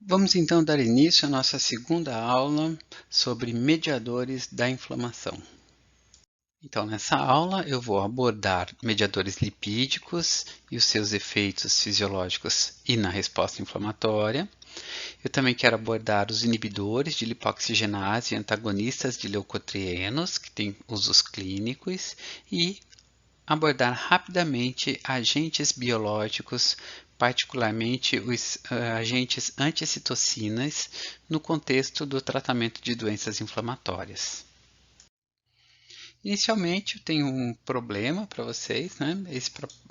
Vamos então dar início à nossa segunda aula sobre mediadores da inflamação. Então, nessa aula eu vou abordar mediadores lipídicos e os seus efeitos fisiológicos e na resposta inflamatória. Eu também quero abordar os inibidores de lipoxigenase e antagonistas de leucotrienos, que têm usos clínicos, e abordar rapidamente agentes biológicos, particularmente os agentes anticitocinas, no contexto do tratamento de doenças inflamatórias. Inicialmente, eu tenho um problema para vocês, né?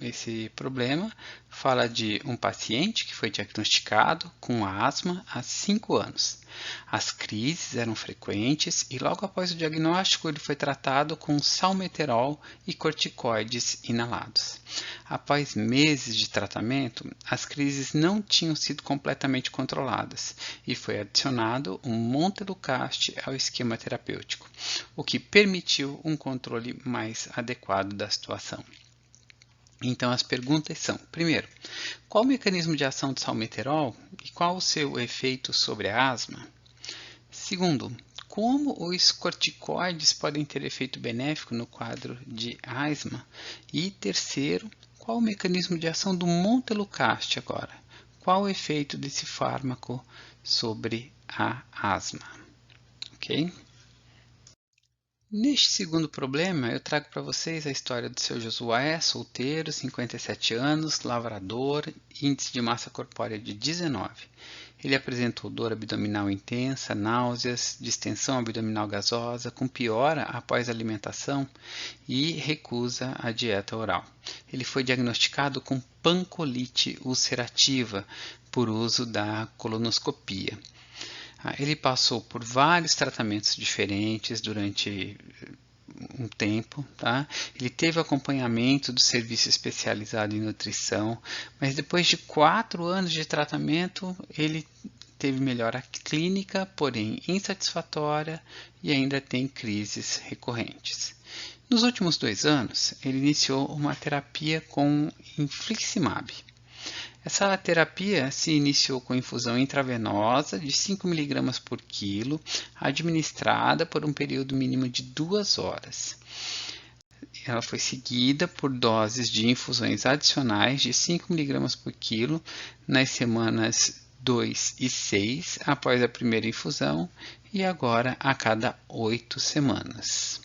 Esse problema fala de um paciente que foi diagnosticado com asma há 5 anos. As crises eram frequentes e logo após o diagnóstico ele foi tratado com salmeterol e corticoides inalados. Após meses de tratamento, as crises não tinham sido completamente controladas e foi adicionado um montelukast ao esquema terapêutico, o que permitiu um controle mais adequado da situação. Então as perguntas são: primeiro, qual o mecanismo de ação do salmeterol e qual o seu efeito sobre a asma? Segundo, como os corticoides podem ter efeito benéfico no quadro de asma? E terceiro, qual o mecanismo de ação do montelukast agora? Qual o efeito desse fármaco sobre a asma? Ok? Neste segundo problema, eu trago para vocês a história do seu Josué, solteiro, 57 anos, lavrador, índice de massa corpórea de 19. Ele apresentou dor abdominal intensa, náuseas, distensão abdominal gasosa, com piora após alimentação e recusa à dieta oral. Ele foi diagnosticado com pancolite ulcerativa por uso da colonoscopia. Ele passou por vários tratamentos diferentes durante um tempo, tá? Ele teve acompanhamento do serviço especializado em nutrição, mas depois de 4 anos de tratamento, ele teve melhora clínica, porém insatisfatória e ainda tem crises recorrentes. Nos últimos 2 anos, ele iniciou uma terapia com infliximab. Essa terapia se iniciou com infusão intravenosa de 5 mg por quilo, administrada por um período mínimo de 2 horas. Ela foi seguida por doses de infusões adicionais de 5 mg por quilo nas semanas 2 e 6 após a primeira infusão e agora a cada 8 semanas.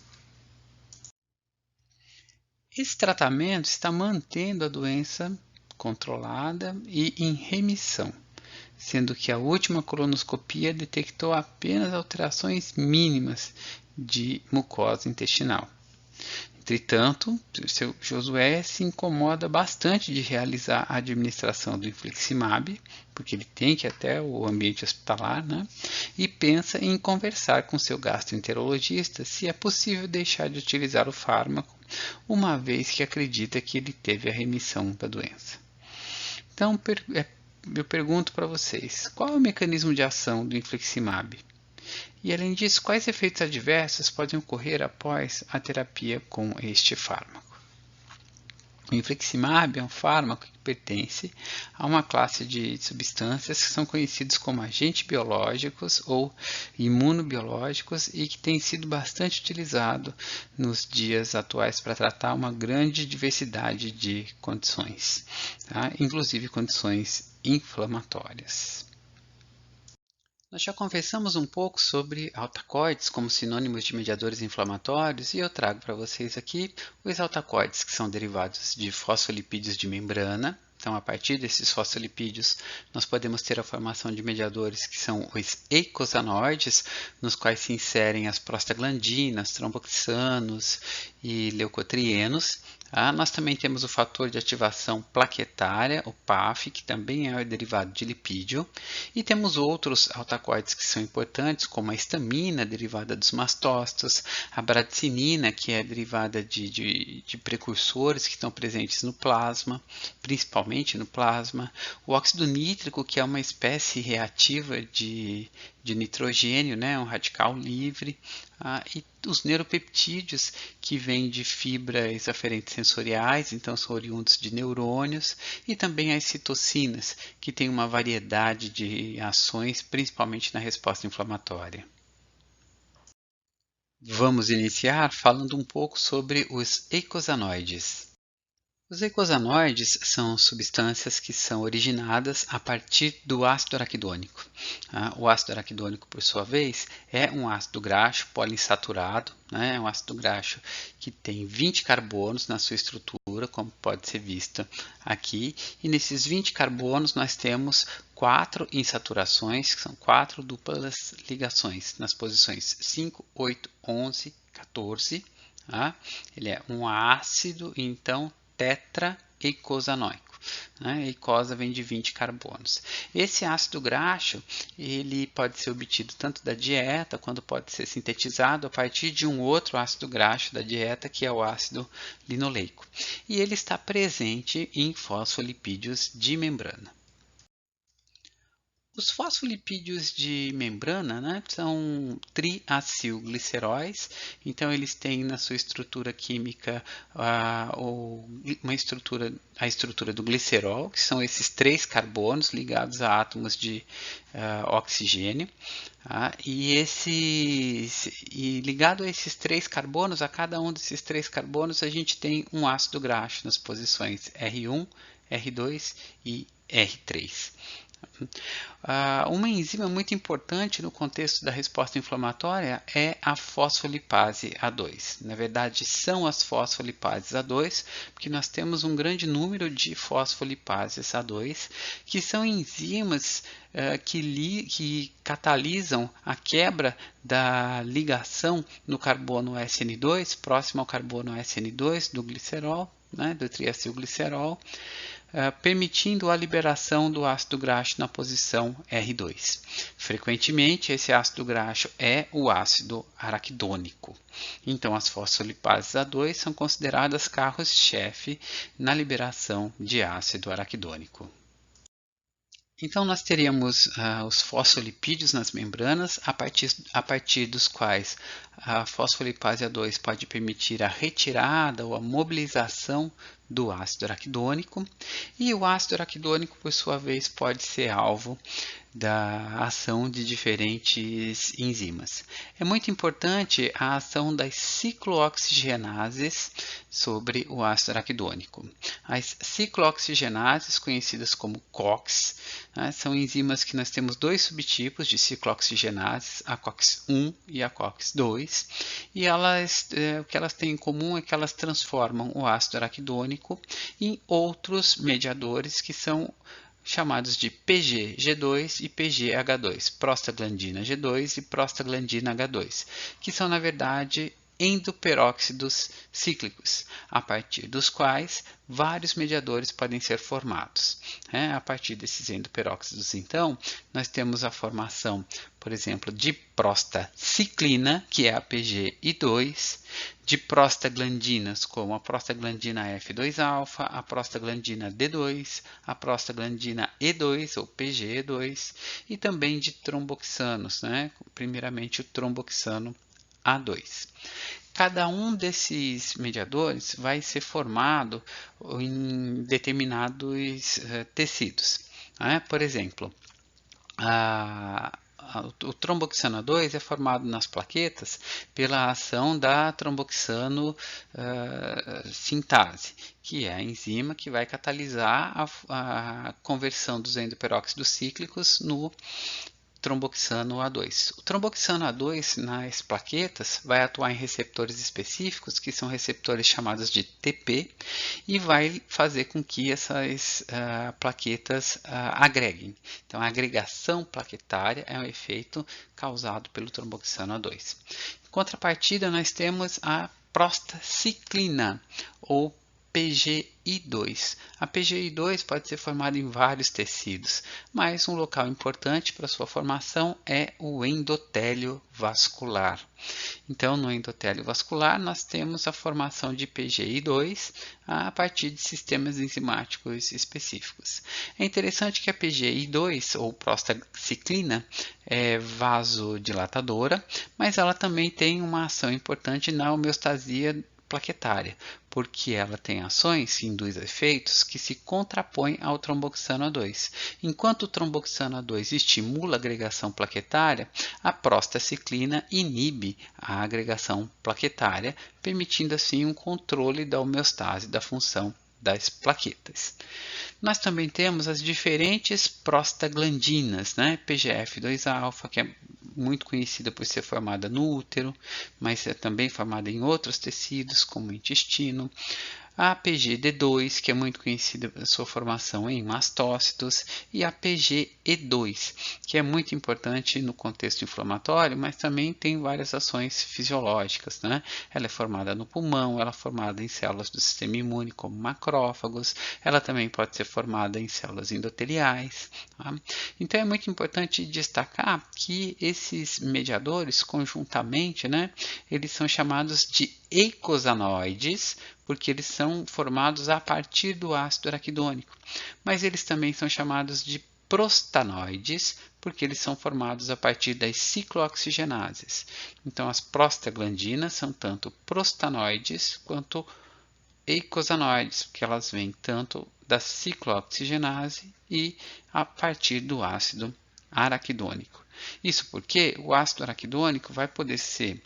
Esse tratamento está mantendo a doença controlada e em remissão, sendo que a última colonoscopia detectou apenas alterações mínimas de mucosa intestinal. Entretanto, o seu Josué se incomoda bastante de realizar a administração do infliximab, porque ele tem que ir até o ambiente hospitalar, né? E pensa em conversar com seu gastroenterologista se é possível deixar de utilizar o fármaco, uma vez que acredita que ele teve a remissão da doença. Então, eu pergunto para vocês, qual é o mecanismo de ação do infliximab? E, além disso, quais efeitos adversos podem ocorrer após a terapia com este fármaco? O infliximab é um fármaco que pertence a uma classe de substâncias que são conhecidos como agentes biológicos ou imunobiológicos e que tem sido bastante utilizado nos dias atuais para tratar uma grande diversidade de condições, tá? Inclusive condições inflamatórias. Nós já conversamos um pouco sobre altacoides como sinônimos de mediadores inflamatórios e eu trago para vocês aqui os altacoides, que são derivados de fosfolipídios de membrana. Então, a partir desses fosfolipídios, nós podemos ter a formação de mediadores que são os eicosanoides, nos quais se inserem as prostaglandinas, tromboxanos e leucotrienos. Nós também temos o fator de ativação plaquetária, o PAF, que também é derivado de lipídio, e temos outros altacoides que são importantes, como a histamina, derivada dos mastócitos, a bradicinina, que é derivada de precursores que estão presentes no plasma, principalmente no plasma, o óxido nítrico, que é uma espécie reativa de nitrogênio, né, um radical livre, E os neuropeptídeos, que vêm de fibras aferentes sensoriais, então são oriundos de neurônios, e também as citocinas, que têm uma variedade de ações, principalmente na resposta inflamatória. Vamos iniciar falando um pouco sobre os eicosanoides. Os eicosanoides são substâncias que são originadas a partir do ácido araquidônico. O ácido araquidônico, por sua vez, é um ácido graxo poliinsaturado, é um ácido graxo que tem 20 carbonos na sua estrutura, como pode ser visto aqui, e nesses 20 carbonos nós temos 4 insaturações, que são 4 duplas ligações, nas posições 5, 8, 11, 14. Ele é um ácido, então, tetraeicosanoico. Eicosa vem de 20 carbonos. Esse ácido graxo ele pode ser obtido tanto da dieta, quanto pode ser sintetizado a partir de um outro ácido graxo da dieta, que é o ácido linoleico. E ele está presente em fosfolipídios de membrana. Os fosfolipídios de membrana são triacilgliceróis, então eles têm na sua estrutura química a estrutura do glicerol, que são esses 3 carbonos ligados a átomos de oxigênio. E ligado a esses 3 carbonos, a cada um desses 3 carbonos, a gente tem um ácido graxo nas posições R1, R2 e R3. Uma enzima muito importante no contexto da resposta inflamatória é a fosfolipase A2. Na verdade, são as fosfolipases A2, porque nós temos um grande número de fosfolipases A2, que são enzimas que catalisam a quebra da ligação no carbono SN2, próximo ao carbono SN2 do glicerol, do triacilglicerol, permitindo a liberação do ácido graxo na posição R2. Frequentemente, esse ácido graxo é o ácido araquidônico. Então, as fosfolipases A2 são consideradas carros-chefe na liberação de ácido araquidônico. Então, nós teríamos os fosfolipídios nas membranas, a partir dos quais a fosfolipase A2 pode permitir a retirada ou a mobilização do ácido araquidônico, e o ácido araquidônico, por sua vez, pode ser alvo da ação de diferentes enzimas. É muito importante a ação das ciclooxigenases sobre o ácido araquidônico. As ciclooxigenases, conhecidas como COX, são enzimas que nós temos 2 subtipos de ciclooxigenases, a COX-1 e a COX-2, e o que elas têm em comum é que elas transformam o ácido araquidônico em outros mediadores que são chamados de PGG2 e PGH2, prostaglandina G2 e prostaglandina H2, que são, na verdade, endoperóxidos cíclicos, a partir dos quais vários mediadores podem ser formados. A partir desses endoperóxidos, então, nós temos a formação, por exemplo, de prostaciclina, que é a PGI2, de prostaglandinas, como a prostaglandina F2-alfa, a prostaglandina D2, a prostaglandina E2, ou PGE2, e também de tromboxanos, primeiramente o tromboxano A2. Cada um desses mediadores vai ser formado em determinados tecidos. Por exemplo, o tromboxano A2 é formado nas plaquetas pela ação da tromboxano sintase, que é a enzima que vai catalisar a conversão dos endoperóxidos cíclicos no tromboxano A2. O tromboxano A2 nas plaquetas vai atuar em receptores específicos, que são receptores chamados de TP, e vai fazer com que essas plaquetas agreguem. Então, a agregação plaquetária é um efeito causado pelo tromboxano A2. Em contrapartida, nós temos a prostaciclina, ou PGI PGI2. A PGI2 pode ser formada em vários tecidos, mas um local importante para sua formação é o endotélio vascular. Então, no endotélio vascular, nós temos a formação de PGI2 a partir de sistemas enzimáticos específicos. É interessante que a PGI2, ou prostaciclina, é vasodilatadora, mas ela também tem uma ação importante na homeostasia plaquetária, porque ela tem ações, induz efeitos que se contrapõem ao tromboxano A2. Enquanto o tromboxano A2 estimula a agregação plaquetária, a prostaciclina inibe a agregação plaquetária, permitindo assim um controle da homeostase da função das plaquetas. Nós também temos as diferentes prostaglandinas, né? PGF2-alfa, que é muito conhecida por ser formada no útero, mas é também formada em outros tecidos, como o intestino. A PGD2, que é muito conhecida pela sua formação em mastócitos, e a PGE2, que é muito importante no contexto inflamatório, mas também tem várias ações fisiológicas, né? Ela é formada no pulmão, ela é formada em células do sistema imune, como macrófagos, ela também pode ser formada em células endoteliais. Tá? Então é muito importante destacar que esses mediadores, conjuntamente, né, eles são chamados de eicosanoides, porque eles são formados a partir do ácido araquidônico, mas eles também são chamados de prostanoides, porque eles são formados a partir das ciclooxigenases. Então, as prostaglandinas são tanto prostanoides quanto eicosanoides, porque elas vêm tanto da ciclooxigenase e a partir do ácido araquidônico. Isso porque o ácido araquidônico vai poder ser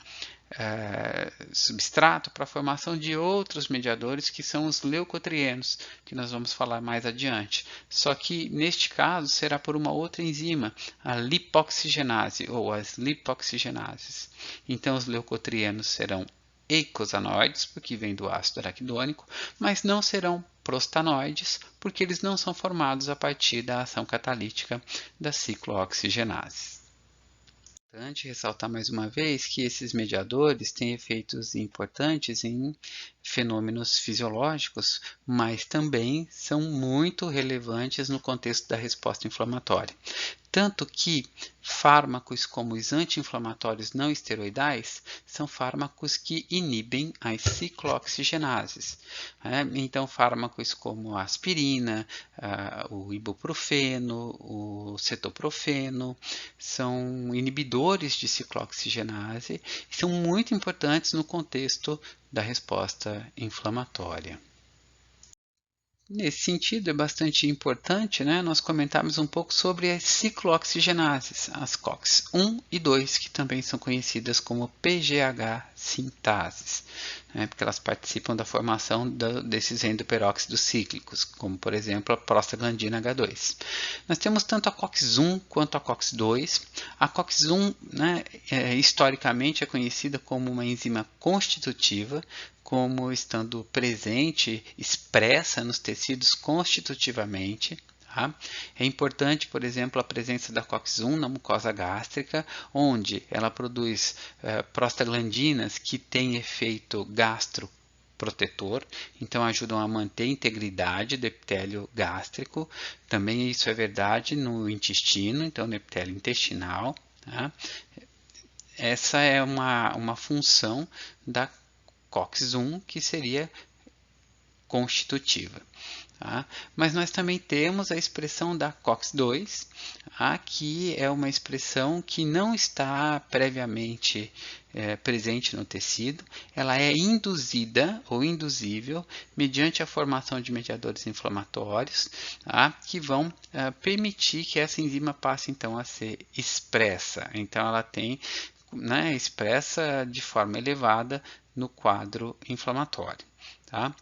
substrato para a formação de outros mediadores que são os leucotrienos, que nós vamos falar mais adiante. Só que neste caso será por uma outra enzima, a lipoxigenase ou as lipoxigenases. Então os leucotrienos serão eicosanoides, porque vêm do ácido araquidônico, mas não serão prostanoides, porque eles não são formados a partir da ação catalítica das ciclooxigenases. É importante ressaltar mais uma vez que esses mediadores têm efeitos importantes em fenômenos fisiológicos, mas também são muito relevantes no contexto da resposta inflamatória. Tanto que fármacos como os anti-inflamatórios não esteroidais são fármacos que inibem as ciclooxigenases. Então, fármacos como a aspirina, o ibuprofeno, o cetoprofeno, são inibidores de ciclooxigenase e são muito importantes no contexto da resposta inflamatória. Nesse sentido, é bastante importante, né, nós comentarmos um pouco sobre as ciclooxigenases, as COX-1 e 2, que também são conhecidas como PGH sintases, né, porque elas participam da formação desses endoperóxidos cíclicos, como, por exemplo, a prostaglandina H2. Nós temos tanto a COX-1 quanto a COX-2. A COX-1, né, historicamente, é conhecida como uma enzima constitutiva, como estando presente, expressa nos tecidos constitutivamente. Tá? É importante, por exemplo, a presença da COX-1 na mucosa gástrica, onde ela produz prostaglandinas que têm efeito gastroprotetor, então ajudam a manter a integridade do epitélio gástrico. Também isso é verdade no intestino, então no epitélio intestinal. Tá? Essa é uma função da COX-1, que seria constitutiva. Tá? Mas nós também temos a expressão da COX-2, que é uma expressão que não está previamente presente no tecido, ela é induzida ou induzível mediante a formação de mediadores inflamatórios, que vão permitir que essa enzima passe então a ser expressa. Então ela tem expressa de forma elevada no quadro inflamatório. Tá?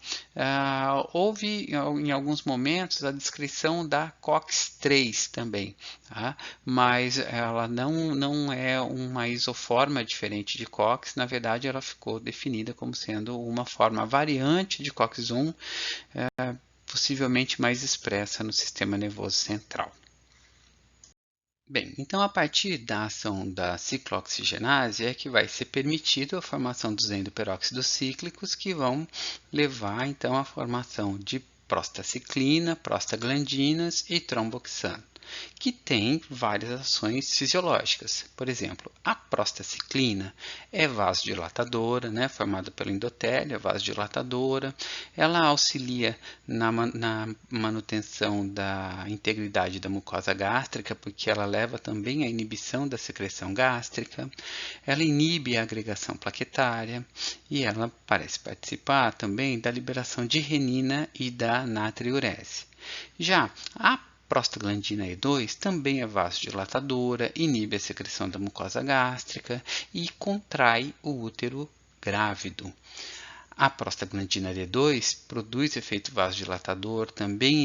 Houve em alguns momentos a descrição da COX-3 também, tá? Mas ela não é uma isoforma diferente de COX, na verdade ela ficou definida como sendo uma forma variante de COX-1, possivelmente mais expressa no sistema nervoso central. Bem, então a partir da ação da ciclooxigenase é que vai ser permitido a formação dos endoperóxidos cíclicos que vão levar então à formação de prostaciclina, prostaglandinas e tromboxano, que tem várias ações fisiológicas. Por exemplo, a prostaciclina é vasodilatadora, né, formada pelo endotélio, é vasodilatadora. Ela auxilia na manutenção da integridade da mucosa gástrica, porque ela leva também à inibição da secreção gástrica. Ela inibe a agregação plaquetária e ela parece participar também da liberação de renina e da natriurese. Já a prostaglandina E2 também é vasodilatadora, inibe a secreção da mucosa gástrica e contrai o útero grávido. A prostaglandina D2 produz efeito vasodilatador, também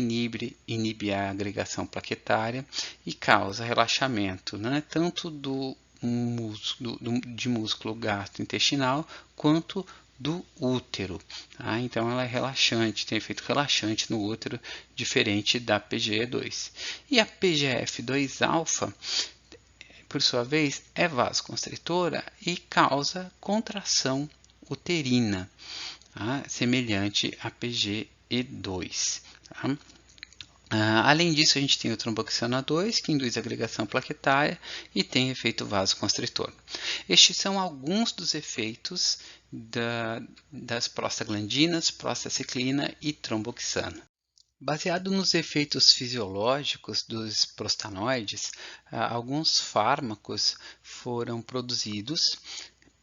inibe a agregação plaquetária e causa relaxamento, né, tanto de músculo gastrointestinal quanto do útero. Tá? Então ela é relaxante, tem efeito relaxante no útero, diferente da PGE2. E a PGF2-alfa, por sua vez, é vasoconstritora e causa contração uterina, tá? Semelhante a PGE2. Tá? Além disso, a gente tem o tromboxano A2, que induz agregação plaquetária e tem efeito vasoconstritor. Estes são alguns dos efeitos das prostaglandinas, prostaciclina e tromboxano. Baseado nos efeitos fisiológicos dos prostanoides, alguns fármacos foram produzidos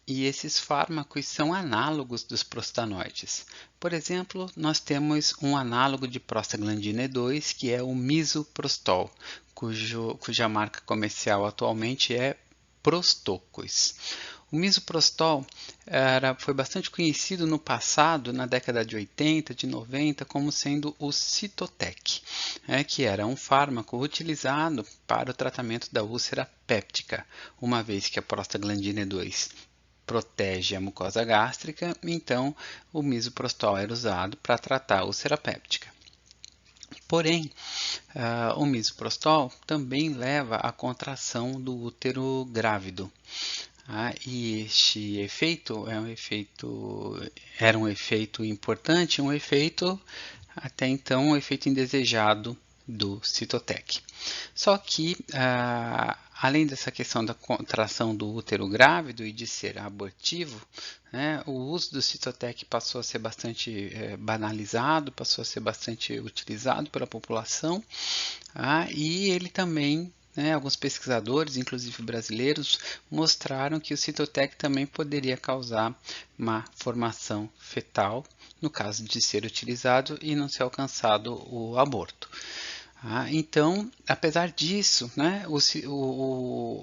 e esses fármacos são análogos dos prostanoides. Por exemplo, nós temos um análogo de prostaglandina E2, que é o misoprostol, cuja marca comercial atualmente é Prostocos. O misoprostol foi bastante conhecido no passado, na década de 80, de 90, como sendo o Cytotec, que era um fármaco utilizado para o tratamento da úlcera péptica, uma vez que a prostaglandina E2 protege a mucosa gástrica, então o misoprostol era usado para tratar a úlcera péptica. Porém, o misoprostol também leva à contração do útero grávido. E este efeito era um efeito importante, um efeito até então um efeito indesejado do Cytotec. Só que, além dessa questão da contração do útero grávido e de ser abortivo, o uso do Cytotec passou a ser bastante banalizado, passou a ser bastante utilizado pela população, e ele também, alguns pesquisadores, inclusive brasileiros, mostraram que o Cytotec também poderia causar má formação fetal, no caso de ser utilizado e não ser alcançado o aborto. Então, apesar disso,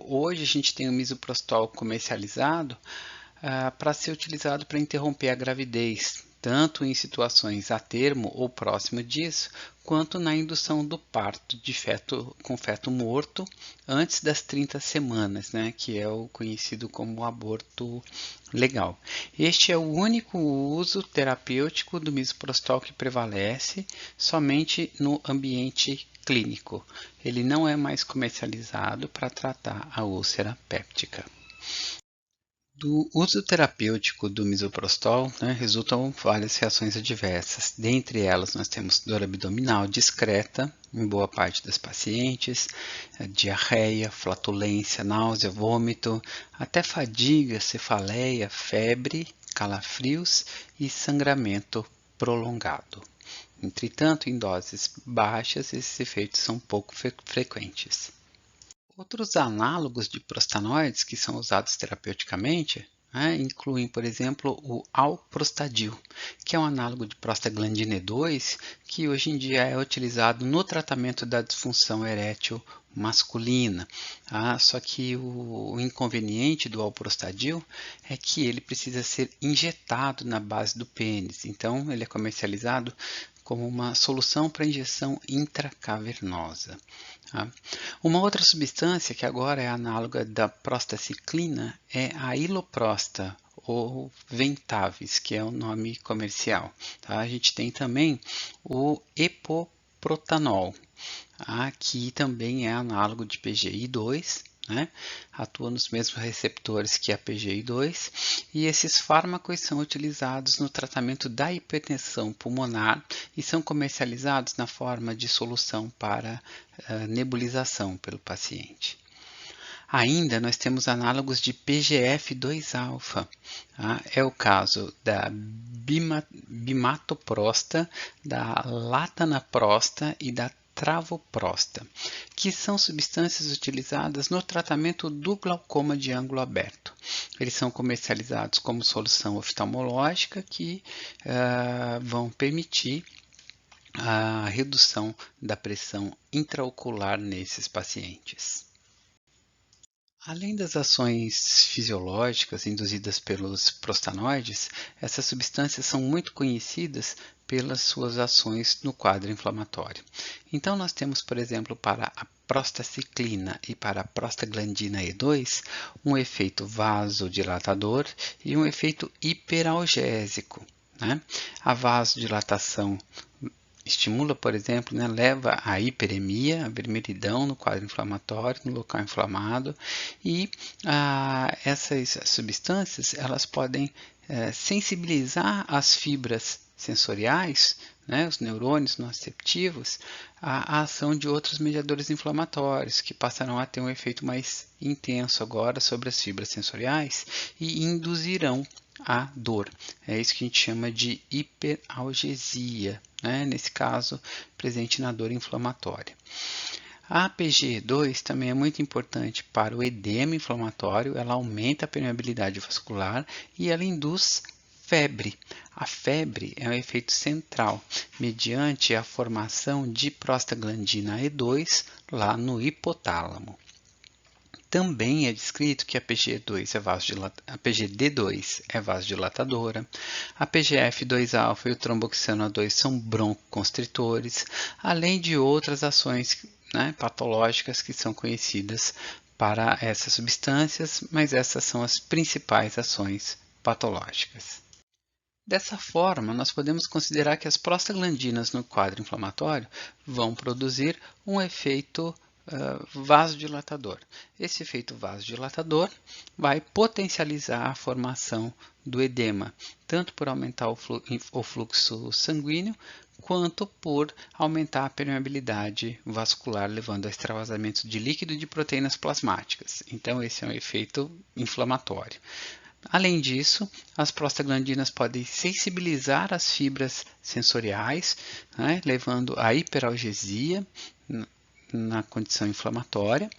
hoje a gente tem o misoprostol comercializado para ser utilizado para interromper a gravidez, tanto em situações a termo ou próximo disso, quanto na indução do parto com feto morto antes das 30 semanas, que é o conhecido como aborto legal. Este é o único uso terapêutico do misoprostol que prevalece somente no ambiente clínico. Ele não é mais comercializado para tratar a úlcera péptica. Do uso terapêutico do misoprostol, resultam várias reações adversas. Dentre elas, nós temos dor abdominal discreta, em boa parte das pacientes, diarreia, flatulência, náusea, vômito, até fadiga, cefaleia, febre, calafrios e sangramento prolongado. Entretanto, em doses baixas, esses efeitos são pouco frequentes. Outros análogos de prostanoides que são usados terapeuticamente incluem, por exemplo, o alprostadil, que é um análogo de prostaglandina E2, que hoje em dia é utilizado no tratamento da disfunção erétil masculina. Só que o inconveniente do alprostadil é que ele precisa ser injetado na base do pênis, então ele é comercializado como uma solução para injeção intracavernosa. Uma outra substância que agora é análoga da prostaciclina é a iloprosta, ou Ventavis, que é o nome comercial. A gente tem também o epoprotanol, que também é análogo de PGI2, né? Atua nos mesmos receptores que a PGI2, e esses fármacos são utilizados no tratamento da hipertensão pulmonar e são comercializados na forma de solução para nebulização pelo paciente. Ainda nós temos análogos de PGF2-alfa. Tá? É o caso da bimatoprosta, da latanaprosta e da travoprosta, que são substâncias utilizadas no tratamento do glaucoma de ângulo aberto. Eles são comercializados como solução oftalmológica que vão permitir a redução da pressão intraocular nesses pacientes. Além das ações fisiológicas induzidas pelos prostanoides, essas substâncias são muito conhecidas pelas suas ações no quadro inflamatório. Então, nós temos, por exemplo, para a prostaciclina e para a prostaglandina E2, um efeito vasodilatador e um efeito hiperalgésico, né? A vasodilatação estimula, por exemplo, leva à hiperemia, à vermelhidão no quadro inflamatório, no local inflamado, e essas substâncias elas podem sensibilizar as fibras sensoriais, os neurônios nociceptivos, à ação de outros mediadores inflamatórios, que passarão a ter um efeito mais intenso agora sobre as fibras sensoriais e induzirão a dor. É isso que a gente chama de hiperalgesia, nesse caso, presente na dor inflamatória. A PGE2 também é muito importante para o edema inflamatório, ela aumenta a permeabilidade vascular e ela induz febre. A febre é um efeito central, mediante a formação de prostaglandina E2 lá no hipotálamo. Também é descrito que a PGD2 é vasodilatadora, a PGF2-alfa e o tromboxano A2 são broncoconstritores, além de outras ações patológicas que são conhecidas para essas substâncias, mas essas são as principais ações patológicas. Dessa forma, nós podemos considerar que as prostaglandinas no quadro inflamatório vão produzir um efeito vasodilatador. Esse efeito vasodilatador vai potencializar a formação do edema, tanto por aumentar o fluxo sanguíneo, quanto por aumentar a permeabilidade vascular, levando a extravasamento de líquido e de proteínas plasmáticas. Então, esse é um efeito inflamatório. Além disso, as prostaglandinas podem sensibilizar as fibras sensoriais, levando à hiperalgesia na condição inflamatória.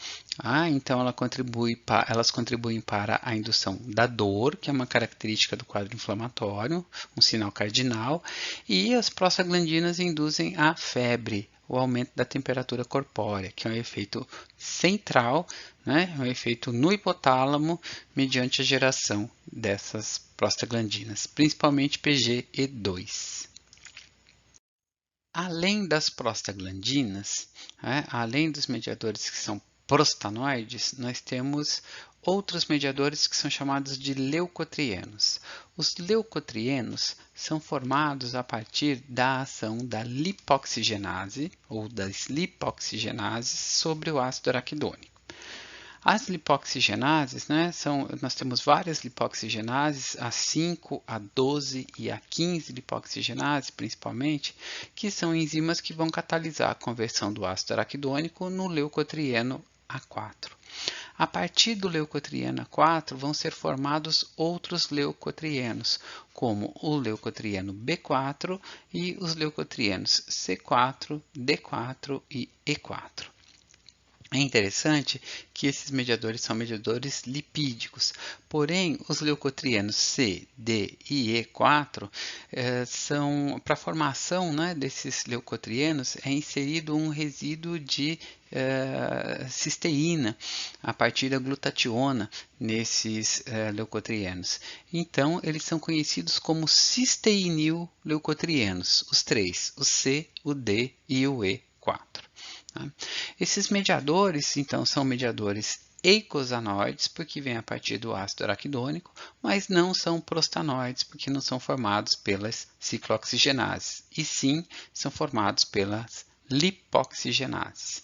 Então, elas contribuem para a indução da dor, que é uma característica do quadro inflamatório, um sinal cardinal, e as prostaglandinas induzem a febre, o aumento da temperatura corpórea, que é um efeito central, um efeito no hipotálamo, mediante a geração dessas prostaglandinas, principalmente PGE2. Além das prostaglandinas, além dos mediadores que são prostanoides, nós temos outros mediadores que são chamados de leucotrienos. Os leucotrienos são formados a partir da ação da lipoxigenase ou das lipoxigenases sobre o ácido araquidônico. As lipoxigenases, nós temos várias lipoxigenases, a 5, a 12 e a 15 lipoxigenases, principalmente, que são enzimas que vão catalisar a conversão do ácido araquidônico no leucotrieno A4. A partir do leucotrieno A4 vão ser formados outros leucotrienos, como o leucotrieno B4 e os leucotrienos C4, D4 e E4. É interessante que esses mediadores são mediadores lipídicos, porém os leucotrienos C, D e E4 para a formação desses leucotrienos é inserido um resíduo de cisteína a partir da glutationa nesses leucotrienos. Então, eles são conhecidos como cisteinil-leucotrienos, os três, o C, o D e o E4. Esses mediadores, então, são mediadores eicosanoides, porque vêm a partir do ácido araquidônico, mas não são prostanoides, porque não são formados pelas ciclooxigenases, e sim são formados pelas lipoxigenases.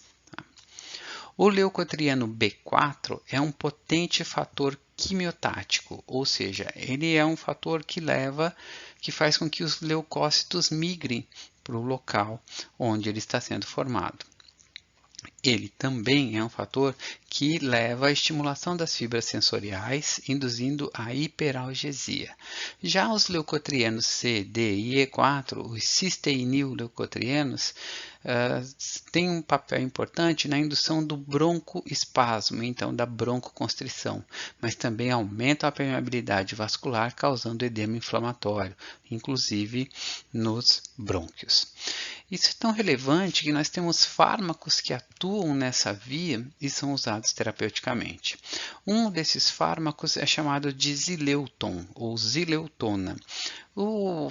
O leucotrieno B4 é um potente fator quimiotático, ou seja, ele é um fator que faz com que os leucócitos migrem para o local onde ele está sendo formado. Ele também é um fator que leva à estimulação das fibras sensoriais, induzindo a hiperalgesia. Já os leucotrienos C, D e E4, os cisteínil-leucotrienos, têm um papel importante na indução do broncoespasmo, então da broncoconstrição, mas também aumentam a permeabilidade vascular, causando edema inflamatório, inclusive nos brônquios. Isso é tão relevante que nós temos fármacos que atuam nessa via e são usados terapeuticamente. Um desses fármacos é chamado de Zileuton ou Zileutona.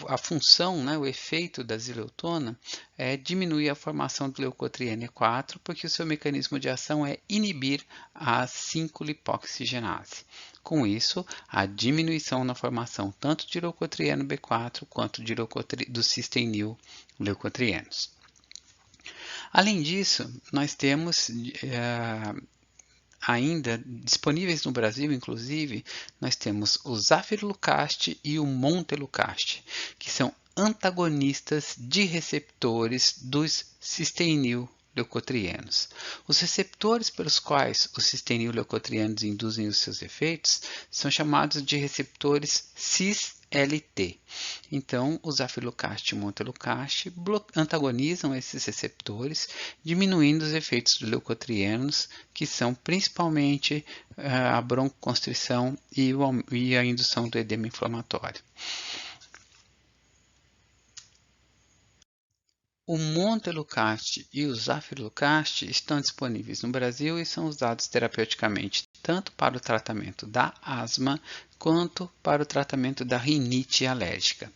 A função, o efeito da zileutona é diminuir a formação do leucotrieno E4, porque o seu mecanismo de ação é inibir a 5-lipoxigenase. Com isso, a diminuição na formação tanto de leucotrieno B4 quanto do cisteínil leucotrienos. Além disso, nós temos ainda disponíveis no Brasil, inclusive, nós temos o Zafirlukast e o Montelukast, que são antagonistas de receptores dos cisteínil-leucotrienos. Os receptores pelos quais os cisteínil-leucotrienos induzem os seus efeitos são chamados de receptores cis-LT. Então, o Zafirlukast e o Montelukast antagonizam esses receptores, diminuindo os efeitos dos leucotrienos, que são principalmente a broncoconstrição e a indução do edema inflamatório. O Montelukast e o Zafirlukast estão disponíveis no Brasil e são usados terapeuticamente tanto para o tratamento da asma quanto para o tratamento da rinite alérgica.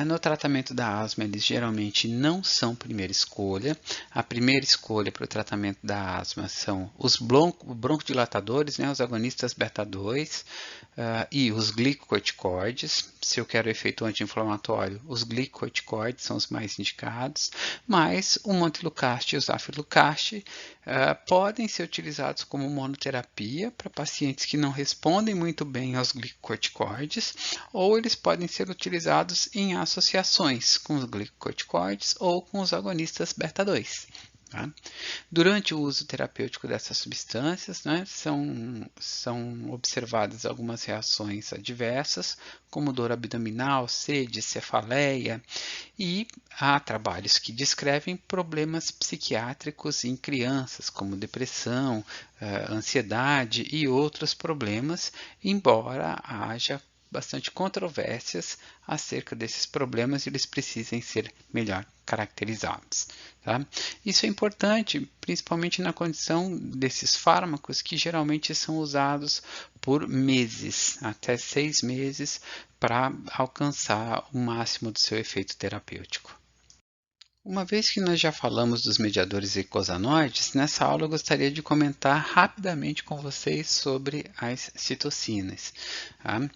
No tratamento da asma, eles geralmente não são primeira escolha. A primeira escolha para o tratamento da asma são os broncodilatadores, os agonistas beta-2 e os glicocorticoides. Se eu quero efeito anti-inflamatório, os glicocorticoides são os mais indicados, mas o Montelukast e o Zafirlukast podem ser utilizados como monoterapia para pacientes que não respondem muito bem aos glicocorticoides, ou eles podem ser utilizados em associações com os glicocorticoides ou com os agonistas beta-2. Tá? Durante o uso terapêutico dessas substâncias, são observadas algumas reações adversas, como dor abdominal, sede, cefaleia, e há trabalhos que descrevem problemas psiquiátricos em crianças, como depressão, ansiedade e outros problemas, embora haja bastante controvérsias acerca desses problemas e eles precisem ser melhor caracterizados. Tá? Isso é importante, principalmente na condição desses fármacos que geralmente são usados por meses, até 6 meses, para alcançar o máximo do seu efeito terapêutico. Uma vez que nós já falamos dos mediadores eicosanoides, nessa aula eu gostaria de comentar rapidamente com vocês sobre as citocinas. Tá?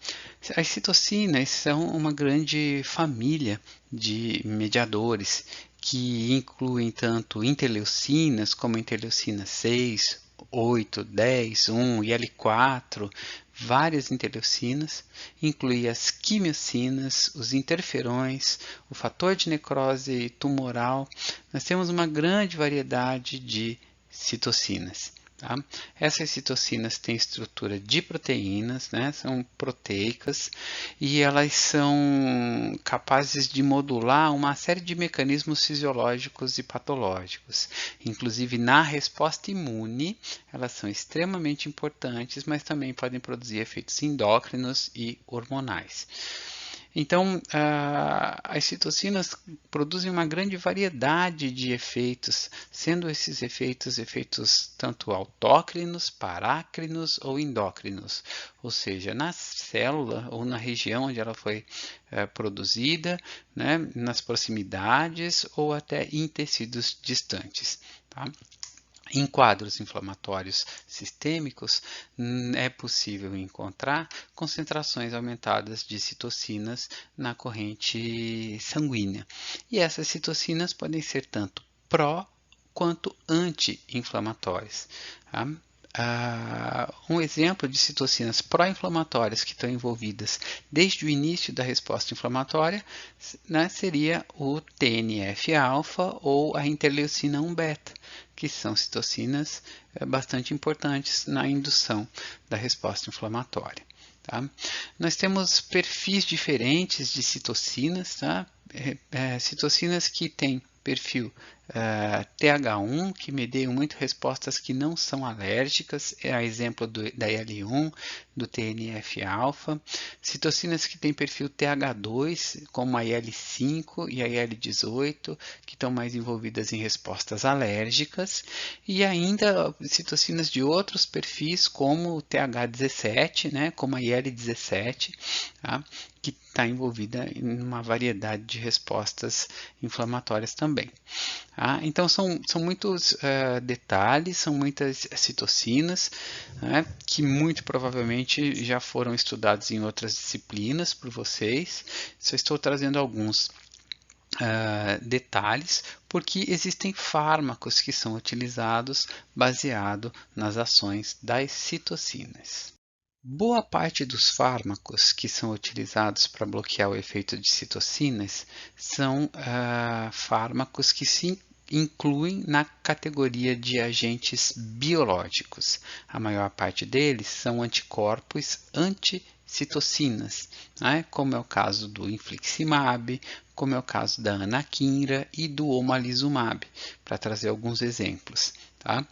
As citocinas são uma grande família de mediadores que incluem tanto interleucinas como interleucina 6, 8, 10, 1 e L4, várias interleucinas, inclui as quimiocinas, os interferões, o fator de necrose tumoral. Nós temos uma grande variedade de citocinas. Tá? Essas citocinas têm estrutura de proteínas, são proteicas, e elas são capazes de modular uma série de mecanismos fisiológicos e patológicos. Inclusive, na resposta imune, elas são extremamente importantes, mas também podem produzir efeitos endócrinos e hormonais. Então, as citocinas produzem uma grande variedade de efeitos, sendo esses efeitos tanto autócrinos, parácrinos ou endócrinos, ou seja, na célula ou na região onde ela foi produzida, nas proximidades ou até em tecidos distantes. Tá? Em quadros inflamatórios sistêmicos, é possível encontrar concentrações aumentadas de citocinas na corrente sanguínea. E essas citocinas podem ser tanto pró quanto anti-inflamatórias. Tá? Um exemplo de citocinas pró-inflamatórias que estão envolvidas desde o início da resposta inflamatória, né, seria o TNF-alfa ou a interleucina 1-beta, que são citocinas bastante importantes na indução da resposta inflamatória. Tá? Nós temos perfis diferentes de citocinas, tá? Citocinas que têm perfil TH1, que medeiam muito respostas que não são alérgicas, é a exemplo da IL-1, do TNF-alfa. Citocinas que têm perfil TH2, como a IL-5 e a IL-18, que estão mais envolvidas em respostas alérgicas. E ainda citocinas de outros perfis, como o TH17, né, como a IL-17, tá? Que está envolvida em uma variedade de respostas inflamatórias também. Então, são muitos detalhes, são muitas citocinas, né, que muito provavelmente já foram estudados em outras disciplinas por vocês. Só estou trazendo alguns detalhes, porque existem fármacos que são utilizados baseado nas ações das citocinas. Boa parte dos fármacos que são utilizados para bloquear o efeito de citocinas são fármacos que se incluem na categoria de agentes biológicos. A maior parte deles são anticorpos anticitocinas, né? Como é o caso do infliximab, como é o caso da anakinra e do omalizumab, para trazer alguns exemplos. Tá?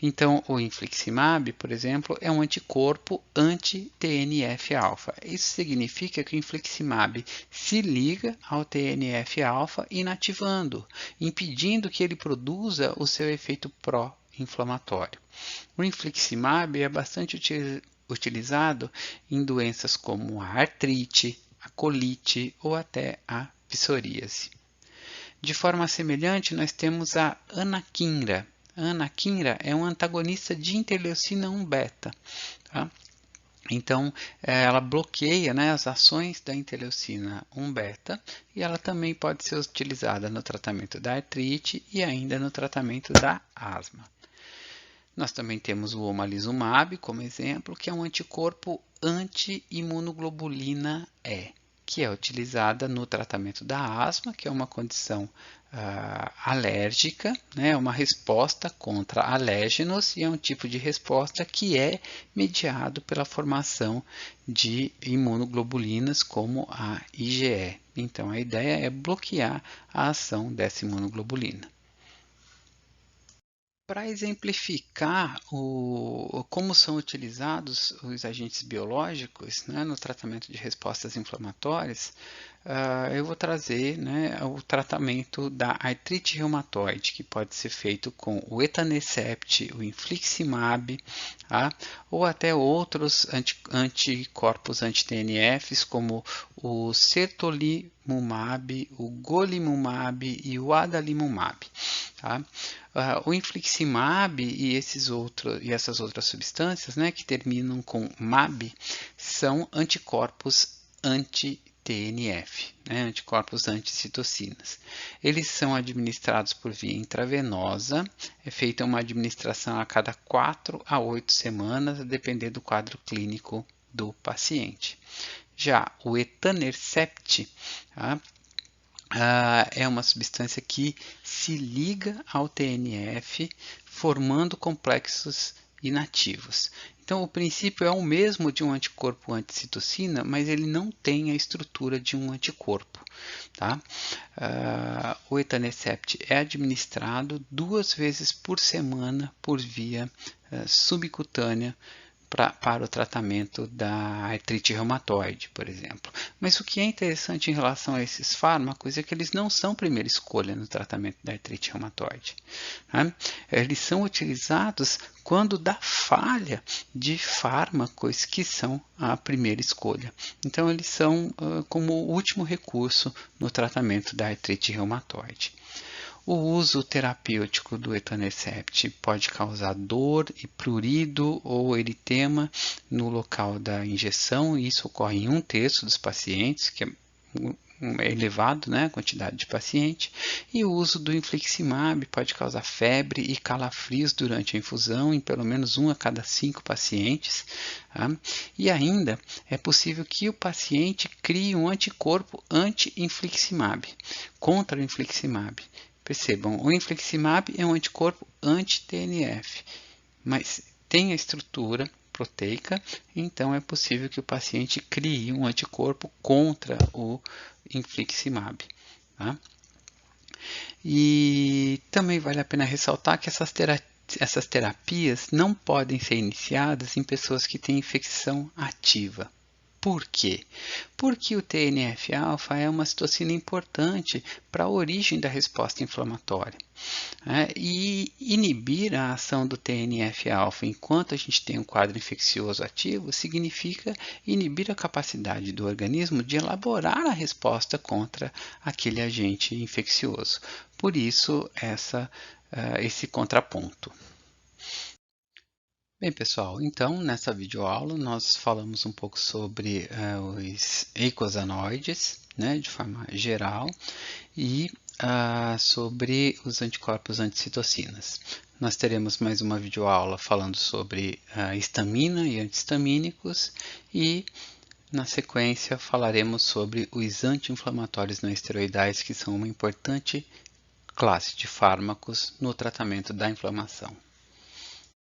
Então, o infliximab, por exemplo, é um anticorpo anti-TNF-alfa. Isso significa que o infliximab se liga ao TNF-alfa inativando, impedindo que ele produza o seu efeito pró-inflamatório. O infliximab é bastante utilizado em doenças como a artrite, a colite ou até a psoríase. De forma semelhante, nós temos a anakinra. A anakinra é um antagonista de interleucina 1-beta. Tá? Então, ela bloqueia, né, as ações da interleucina 1-beta e ela também pode ser utilizada no tratamento da artrite e ainda no tratamento da asma. Nós também temos o omalizumab como exemplo, que é um anticorpo anti-imunoglobulina E, que é utilizada no tratamento da asma, que é uma condição alérgica, né? Uma resposta contra alérgenos e é um tipo de resposta que é mediado pela formação de imunoglobulinas como a IgE. Então, a ideia é bloquear a ação dessa imunoglobulina. Para exemplificar como são utilizados os agentes biológicos, né, no tratamento de respostas inflamatórias, eu vou trazer, né, o tratamento da artrite reumatoide, que pode ser feito com o etanercept, o infliximab, tá? Ou até outros anticorpos anti-TNFs, como o sertolimumab, o golimumab e o adalimumab. Tá? O infliximab e essas outras substâncias, né, que terminam com MAB, são anticorpos anti-TNF, né, anticorpos anticitocinas. Eles são administrados por via intravenosa, é feita uma administração a cada 4 a 8 semanas, a depender do quadro clínico do paciente. Já o etanercept, tá? É uma substância que se liga ao TNF, formando complexos inativos. Então, o princípio é o mesmo de um anticorpo anticitocina, mas ele não tem a estrutura de um anticorpo. Tá? O etanercept é administrado 2 vezes por semana por via subcutânea para o tratamento da artrite reumatoide, por exemplo. Mas o que é interessante em relação a esses fármacos é que eles não são primeira escolha no tratamento da artrite reumatoide. Né? Eles são utilizados quando dá falha de fármacos que são a primeira escolha. Então, eles são como o último recurso no tratamento da artrite reumatoide. O uso terapêutico do etanercept pode causar dor e prurido ou eritema no local da injeção, e isso ocorre em 1/3 dos pacientes, que é elevado, né, a quantidade de paciente, e o uso do infliximab pode causar febre e calafrios durante a infusão em pelo menos 1 a cada 5 pacientes, tá? E ainda é possível que o paciente crie um anticorpo anti-infliximab, contra o infliximab. Percebam, o infliximab é um anticorpo anti-TNF, mas tem a estrutura proteica, então é possível que o paciente crie um anticorpo contra o infliximab. Tá? E também vale a pena ressaltar que essas terapias não podem ser iniciadas em pessoas que têm infecção ativa. Por quê? Porque o TNF-alfa é uma citocina importante para a origem da resposta inflamatória. E inibir a ação do TNF-alfa enquanto a gente tem um quadro infeccioso ativo significa inibir a capacidade do organismo de elaborar a resposta contra aquele agente infeccioso. Por isso, esse contraponto. Bem, pessoal, então nessa videoaula nós falamos um pouco sobre os eicosanoides, né, de forma geral, e sobre os anticorpos anticitocinas. Nós teremos mais uma videoaula falando sobre histamina e antihistamínicos e, na sequência, falaremos sobre os anti-inflamatórios não esteroidais, que são uma importante classe de fármacos no tratamento da inflamação.